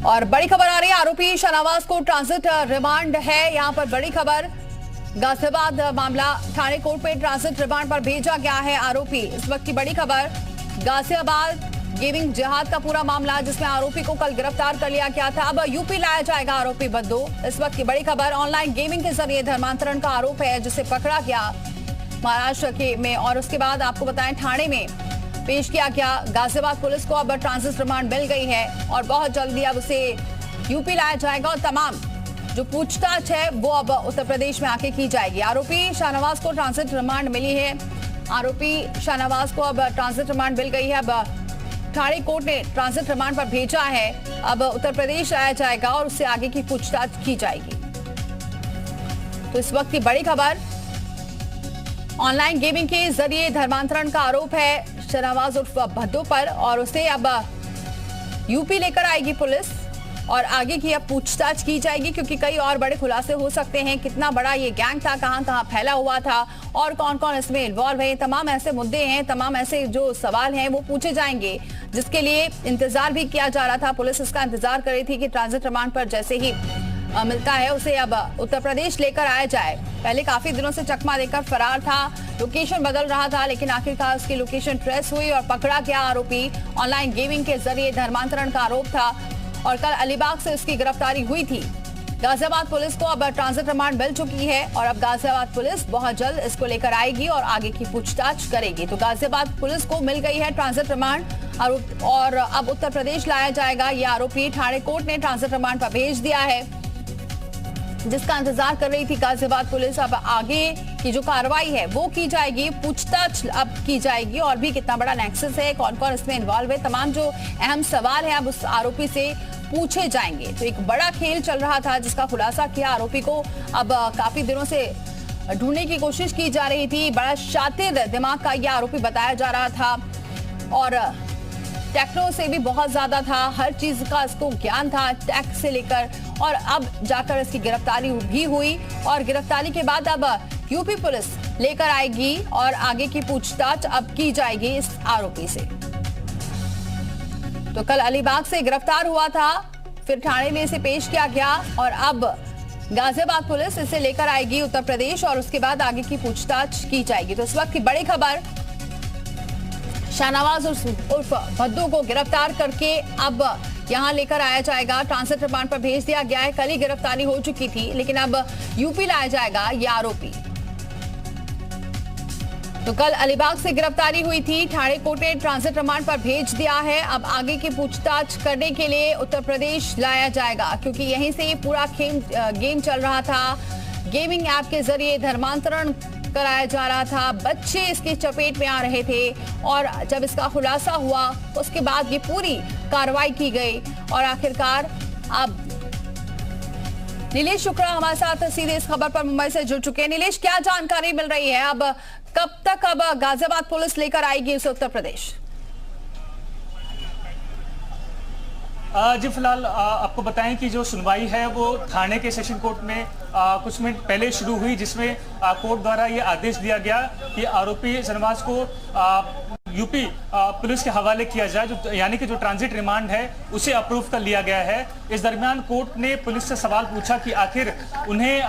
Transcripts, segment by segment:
और बड़ी खबर आ रही है, आरोपी शाहनवाज को ट्रांजिट रिमांड है। यहाँ पर बड़ी खबर, गाजियाबाद मामला थाने कोर्ट में ट्रांजिट रिमांड पर भेजा गया है आरोपी। इस वक्त की बड़ी खबर, गाजियाबाद गेमिंग जिहाद का पूरा मामला जिसमें आरोपी को कल गिरफ्तार कर लिया गया था, अब यूपी लाया जाएगा आरोपी बद्दू। इस वक्त की बड़ी खबर, ऑनलाइन गेमिंग के जरिए धर्मांतरण का आरोप है जिसे पकड़ा गया महाराष्ट्र के में, और उसके बाद आपको बताएं थाने में पेश किया गया। गाजियाबाद पुलिस को अब ट्रांजिट रिमांड मिल गई है और बहुत जल्दी अब उसे यूपी लाया जाएगा और तमाम जो पूछताछ है वो अब उत्तर प्रदेश में आके की जाएगी। आरोपी शाहनवाज को ट्रांजिट रिमांड मिली है। आरोपी शाहनवाज को अब ट्रांजिट रिमांड मिल गई है। अब थाने कोर्ट ने ट्रांजिट रिमांड पर भेजा है। अब उत्तर प्रदेश लाया जाएगा और उससे आगे की पूछताछ की जाएगी। तो इस वक्त की बड़ी खबर, ऑनलाइन गेमिंग के जरिए धर्मांतरण का आरोप है शाहनवाज उर्फ भद्दू पर, और उसे अब यूपी लेकर आएगी पुलिस और आगे की अब पूछताछ की जाएगी, क्योंकि कई और बड़े खुलासे हो सकते हैं। कितना बड़ा ये गैंग था, कहां कहां फैला हुआ था और कौन कौन इसमें इन्वॉल्व है, तमाम ऐसे मुद्दे हैं, तमाम ऐसे जो सवाल हैं वो पूछे जाएंगे, जिसके लिए इंतजार भी किया जा रहा था। पुलिस इसका इंतजार कर रही थी कि ट्रांजिट रिमांड पर जैसे ही मिलता है उसे अब उत्तर प्रदेश लेकर आया जाए। पहले काफी दिनों से चकमा देकर फरार था, लोकेशन बदल रहा था, लेकिन आखिरकार उसकी लोकेशन ट्रेस हुई और पकड़ा गया आरोपी। ऑनलाइन गेमिंग के जरिए धर्मांतरण का आरोप था और कल अलीबाग से उसकी गिरफ्तारी हुई थी। गाजियाबाद पुलिस को अब ट्रांजिट रिमांड मिल चुकी है और अब गाजियाबाद पुलिस बहुत जल्द इसको लेकर आएगी और आगे की पूछताछ करेगी। तो गाजियाबाद पुलिस को मिल गई है ट्रांजिट रिमांड और अब उत्तर प्रदेश लाया जाएगा। ये आरोपी थाने कोर्ट ने ट्रांजिट रिमांड पर भेज दिया है, जिसका इंतजार कर रही थी गाजियाबाद पुलिस। अब आगे की जो कार्रवाई है वो की जाएगी, पूछताछ अब की जाएगी और भी कितना बड़ा नेक्सस है, कौन कौन इसमें इन्वॉल्व है, तमाम जो अहम सवाल है अब उस आरोपी से पूछे जाएंगे। तो एक बड़ा खेल चल रहा था जिसका खुलासा किया आरोपी को। अब काफी दिनों से ढूंढने की कोशिश की जा रही थी। बड़ा शातिर दिमाग का यह आरोपी बताया जा रहा था और टेक्नो से भी बहुत ज्यादा था, हर चीज का इसको ज्ञान था, टेक से लेकर, और अब जाकर इसकी गिरफ्तारी भी हुई और गिरफ्तारी के बाद अब यूपी पुलिस लेकर आएगी और आगे की पूछताछ अब की जाएगी इस आरोपी से। तो कल अलीबाग से गिरफ्तार हुआ था, फिर थाने में इसे पेश किया गया और अब गाजियाबाद पुलिस इसे लेकर आएगी उत्तर प्रदेश और उसके बाद आगे की पूछताछ की जाएगी। तो इस वक्त की बड़ी खबर, शाहनवाज उर्फ भद्दू को गिरफ्तार करके अब यहां लेकर आया जाएगा। ट्रांजिट रिमांड पर भेज दिया गया है। कल ही गिरफ्तारी हो चुकी थी, लेकिन अब यूपी लाया जाएगा ये आरोपी। तो कल अलीबाग से गिरफ्तारी हुई थी, थाने कोर्ट ने ट्रांजिट रिमांड पर भेज दिया है। अब आगे की पूछताछ करने के लिए उत्तर प्रदेश लाया जाएगा, क्योंकि यहीं से ये पूरा गेम चल रहा था। गेमिंग ऐप के जरिए धर्मांतरण कराया जा रहा था, बच्चे इसकी चपेट में आ रहे थे और जब इसका खुलासा हुआ उसके बाद ये पूरी कार्रवाई की गई और आखिरकार अब नीलेश शुक्ला हमारे साथ सीधे इस खबर पर मुंबई से जुड़ चुके हैं। नीलेश, क्या जानकारी मिल रही है, अब कब तक अब गाजियाबाद पुलिस लेकर आएगी इसे उत्तर प्रदेश? जी फिलहाल आपको बताएं कि जो सुनवाई है वो थाने के सेशन कोर्ट में कुछ मिनट पहले शुरू हुई, जिसमें कोर्ट द्वारा ये आदेश दिया गया कि आरोपी शाहनवाज को यूपी पुलिस के हवाले किया जाए, जो यानी कि जो ट्रांजिट रिमांड है उसे अप्रूव कर लिया गया है। इस दरमियान कोर्ट ने पुलिस से सवाल पूछा कि आखिर उन्हें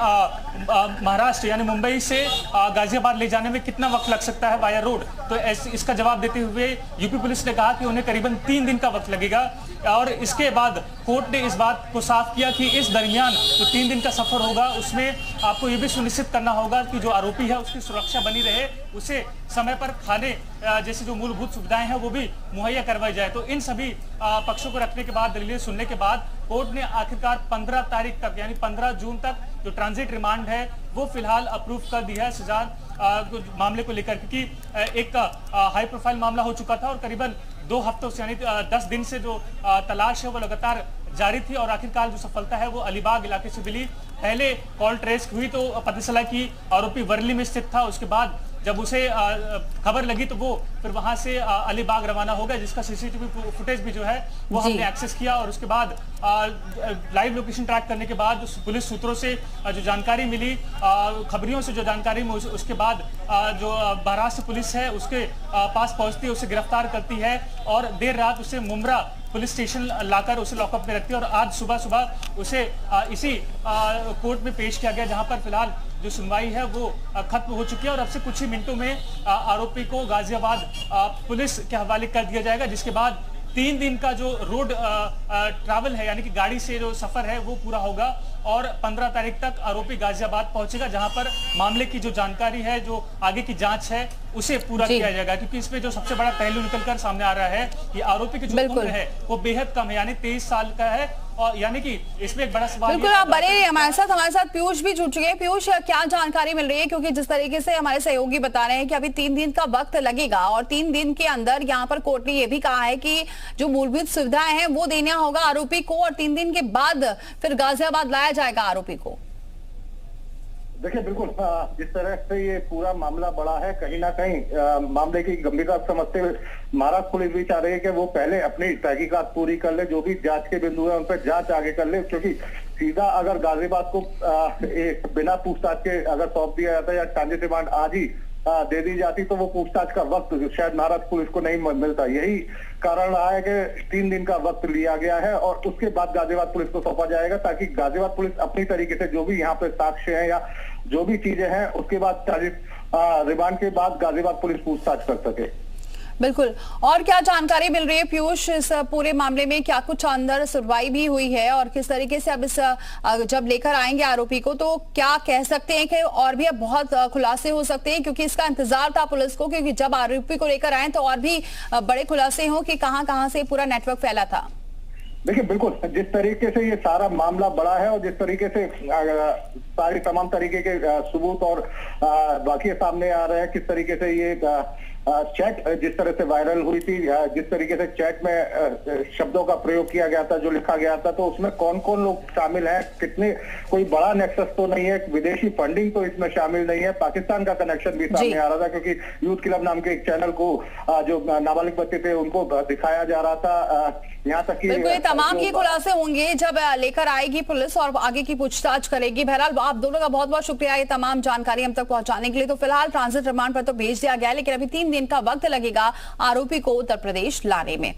महाराष्ट्र यानी मुंबई से गाजियाबाद ले जाने में कितना वक्त लग सकता है वाया रोड। तो इसका जवाब देते हुए यूपी पुलिस ने कहा कि उन्हें करीबन 3 दिन का वक्त लगेगा और इसके बाद कोर्ट ने इस बात को साफ किया कि इस दरमियान जो 3 दिन का सफर होगा उसमें आपको ये भी सुनिश्चित करना होगा कि जो आरोपी है उसकी सुरक्षा बनी रहे, उसे समय पर खाने जैसी जो मूलभूत सुविधाएं हैं वो भी मुहैया करवाई जाए। तो इन सभी पक्षों को रखने के बाद, दलीलें सुनने के बाद कोर्ट ने आखिरकार 15 तारीख तक यानी 15 जून तक जो ट्रांजिट रिमांड है वो फिलहाल अप्रूव कर दिया है शहजाद मामले को लेकर, क्योंकि एक हाई प्रोफाइल मामला हो चुका था और करीबन 2 हफ्तों से यानी 10 दिन से जो तलाश है वो लगातार जारी थी और आखिरकार जो सफलता है वो अलीबाग इलाके से मिली। पहले कॉल ट्रेस हुई तो पता चला कि आरोपी वर्ली में स्थित था, उसके बाद जब उसे खबर लगी तो वो फिर वहां से अलीबाग रवाना हो गया, जिसका सीसीटीवी फुटेज भी जो है वो हमने एक्सेस किया। और उसके बाद लाइव लोकेशन ट्रैक करने के बाद पुलिस सूत्रों से जो जानकारी मिली, खबरियों से जो जानकारी मिली, उसके बाद जो महाराष्ट्र पुलिस है उसके पास पहुंचती है, उसे गिरफ्तार करती है और देर रात उसे मुमरा पुलिस स्टेशन लाकर उसे लॉकअप में रखती है। और आज सुबह उसे इसी कोर्ट में पेश किया गया, जहां पर फिलहाल जो सुनवाई है वो खत्म हो चुकी है। और अब से कुछ ही मिनटों में आरोपी को गाजियाबाद पुलिस के हवाले कर दिया जाएगा, जिसके बाद 3 दिन का जो रोड ट्रैवल है, यानी कि गाड़ी से जो सफर है वो पूरा होगा। और 15 तारीख तक आरोपी गाजियाबाद पहुंचेगा, जहां पर मामले की जो जानकारी है, जो आगे की जांच है, उसे पूरा किया जाएगा। क्योंकि इसमें जो सबसे बड़ा पहलू निकलकर सामने आ रहा है कि आरोपी की जो उम्र है वो बेहद कम है, यानी 23 साल का है। और यानी कि इसमें एक बड़ा सवाल, बिल्कुल आप बने रहिए हमारे साथ पीयूष भी जुड़ चुके हैं। पीयूष, क्या जानकारी मिल रही है? क्योंकि जिस तरीके से हमारे सहयोगी बता रहे हैं कि अभी 3 दिन का वक्त लगेगा और 3 दिन के अंदर यहाँ पर कोर्ट ने ये भी कहा है कि जो मूलभूत सुविधाएं हैं वो देना होगा आरोपी को, और 3 दिन के बाद फिर गाजियाबाद लाया जाएगा आरोपी को। देखिए, बिल्कुल जिस तरह से ये पूरा मामला बढ़ा है, कहीं ना कहीं मामले की गंभीरता समझते हुए महाराष्ट्र पुलिस भी चाह रही है कि वो पहले अपनी तहकीकात पूरी कर ले, जो भी जांच के बिंदु है उन पर जांच आगे कर ले। क्योंकि सीधा अगर गाजियाबाद को बिना पूछताछ के अगर सौंप दिया जाता है या ट्रांजिट रिमांड आज ही दे दी जाती तो वो पूछताछ का वक्त शायद महाराष्ट्र पुलिस को नहीं मिलता। यही कारण रहा है कि 3 दिन का वक्त लिया गया है और उसके बाद गाजियाबाद पुलिस को सौंपा जाएगा, ताकि गाजियाबाद पुलिस अपनी तरीके से जो भी यहाँ पे साक्ष्य है या जो भी चीजें हैं उसके बाद रिमांड के बाद गाजियाबाद पुलिस पूछताछ कर सके। बिल्कुल, और क्या जानकारी मिल रही है पीयूष इस पूरे मामले में? क्या कुछ अंदर सुनवाई भी हुई है और किस तरीके से अब इस जब लेकर आएंगे आरोपी को तो क्या कह सकते हैं कि और भी अब बहुत खुलासे हो सकते हैं? क्योंकि इसका इंतजार था पुलिस को, क्योंकि जब आरोपी को लेकर आए तो और भी बड़े खुलासे हों कि कहां से पूरा नेटवर्क फैला था। देखिए, बिल्कुल जिस तरीके से ये सारा मामला बड़ा है और जिस तरीके से सारी तमाम तरीके के सबूत और बाकी सामने आ रहे हैं, किस तरीके से ये चैट जिस तरह से वायरल हुई थी, जिस तरीके से चैट में शब्दों का प्रयोग किया गया था, जो लिखा गया था, तो उसमें कौन कौन लोग शामिल हैं, कितने, कोई बड़ा नेक्सस तो नहीं है, विदेशी फंडिंग तो इसमें शामिल नहीं है, पाकिस्तान का कनेक्शन भी सामने आ रहा था। क्योंकि यूथ क्लब नाम के एक चैनल को जो नाबालिग बच्चे थे उनको दिखाया जा रहा था। यहाँ तक कि बिल्कुल तमाम ये खुलासे होंगे जब लेकर आएगी पुलिस और आगे की पूछताछ करेगी। बहरहाल आप दोनों का बहुत बहुत शुक्रिया ये तमाम जानकारी हम तक पहुंचाने के लिए। तो फिलहाल ट्रांजिट रिमांड पर तो भेज दिया गया है, लेकिन अभी 3 दिन का वक्त लगेगा आरोपी को उत्तर प्रदेश लाने में।